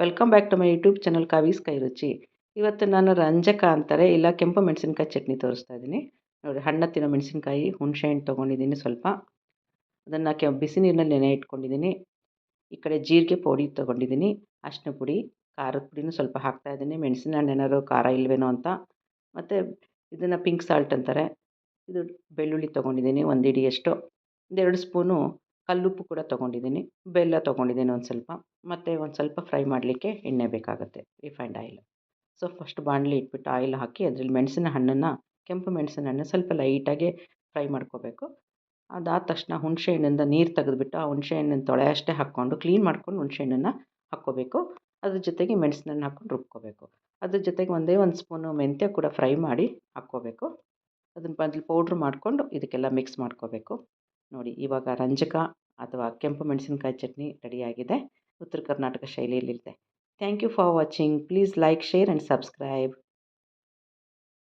Welcome back to my YouTube channel Kavi's ಕೈ ರುಚಿ. ಇವತ್ತು ನಾನು ರಂಜಕ ಅಂತಾರೆ ಇಲ್ಲ ಕೆಂಪು ಮೆಣಸಿನ್ಕಾಯಿ ಚಟ್ನಿ ತೋರಿಸ್ತಾ ಇದ್ದೀನಿ. ನೋಡಿ, ಹಣ್ಣತ್ತಿನ ಮೆಣಸಿನ್ಕಾಯಿ, ಹುಣಸೆ ಹಣ್ಣು ತೊಗೊಂಡಿದ್ದೀನಿ ಸ್ವಲ್ಪ. ಅದನ್ನು ಬಿಸಿ ನೀರಿನಲ್ಲಿ ನೆನೆ ಇಟ್ಕೊಂಡಿದ್ದೀನಿ. ಈ ಕಡೆ ಜೀರಿಗೆ ಪುಡಿ ತೊಗೊಂಡಿದ್ದೀನಿ, ಅರಿಶಿನ ಪುಡಿ, ಖಾರದ ಪುಡಿನೂ ಸ್ವಲ್ಪ ಹಾಕ್ತಾಯಿದ್ದೀನಿ. ಮೆಣಸಿನ ಹಣ್ಣು ಏನಾದ್ರು ಖಾರ ಇಲ್ವೇನೋ ಅಂತ. ಮತ್ತು ಇದನ್ನು ಪಿಂಕ್ ಸಾಲ್ಟ್ ಅಂತಾರೆ. ಇದು ಬೆಳ್ಳುಳ್ಳಿ ತೊಗೊಂಡಿದ್ದೀನಿ, ಒಂದು ಹಿಡಿಯಷ್ಟು. 1-2 ಸ್ಪೂನು ಕಲ್ಲುಪ್ಪು ಕೂಡ ತೊಗೊಂಡಿದ್ದೀನಿ. ಬೆಲ್ಲ ತೊಗೊಂಡಿದ್ದೀನಿ ಒಂದು ಸ್ವಲ್ಪ. ಮತ್ತು ಒಂದು ಸ್ವಲ್ಪ ಫ್ರೈ ಮಾಡಲಿಕ್ಕೆ ಎಣ್ಣೆ ಬೇಕಾಗುತ್ತೆ, ರಿಫೈನ್ಡ್ ಆಯಿಲ್. ಸೊ ಫಸ್ಟ್ ಬಾಣಲಿ ಇಟ್ಬಿಟ್ಟು ಆಯಿಲ್ ಹಾಕಿ ಅದರಲ್ಲಿ ಮೆಣಸಿನ ಹಣ್ಣನ್ನು, ಕೆಂಪು ಮೆಣಸಿನ ಹಣ್ಣು ಸ್ವಲ್ಪ ಲೈಟಾಗಿ ಫ್ರೈ ಮಾಡ್ಕೋಬೇಕು. ಅದಾದ ತಕ್ಷಣ ಹುಣಸೆ ಹಣ್ಣಿಂದ ನೀರು ತೆಗೆದುಬಿಟ್ಟು ಆ ಹುಣಸೆ ಹಣ್ಣಿನ ತೊಳೆ ಅಷ್ಟೇ ಹಾಕ್ಕೊಂಡು ಕ್ಲೀನ್ ಮಾಡ್ಕೊಂಡು ಹುಣಸೆ ಹಣ್ಣನ್ನು ಹಾಕ್ಕೋಬೇಕು. ಅದ್ರ ಜೊತೆಗೆ ಮೆಣಸಿನ ಹಣ್ಣು ಹಾಕ್ಕೊಂಡು ರುಬ್ಕೋಬೇಕು. ಅದ್ರ ಜೊತೆಗೆ ಒಂದೇ ಒಂದು ಸ್ಪೂನು ಮೆಂತ್ಯ ಕೂಡ ಫ್ರೈ ಮಾಡಿ ಹಾಕ್ಕೋಬೇಕು. ಅದನ್ನು ಪೌಡ್ರ್ ಮಾಡಿಕೊಂಡು ಇದಕ್ಕೆಲ್ಲ ಮಿಕ್ಸ್ ಮಾಡ್ಕೋಬೇಕು. ನೋಡಿ, ಇವಾಗ ರಂಜಕ ಅಥವಾ ಕೆಂಪು ಮೆಣಸಿನ್ಕಾಯಿ ಚಟ್ನಿ ರೆಡಿಯಾಗಿದೆ. ಉತ್ತರ ಕರ್ನಾಟಕ ಶೈಲಿಯಲ್ಲಿದೆ. Thank you for watching. Please like, share and subscribe.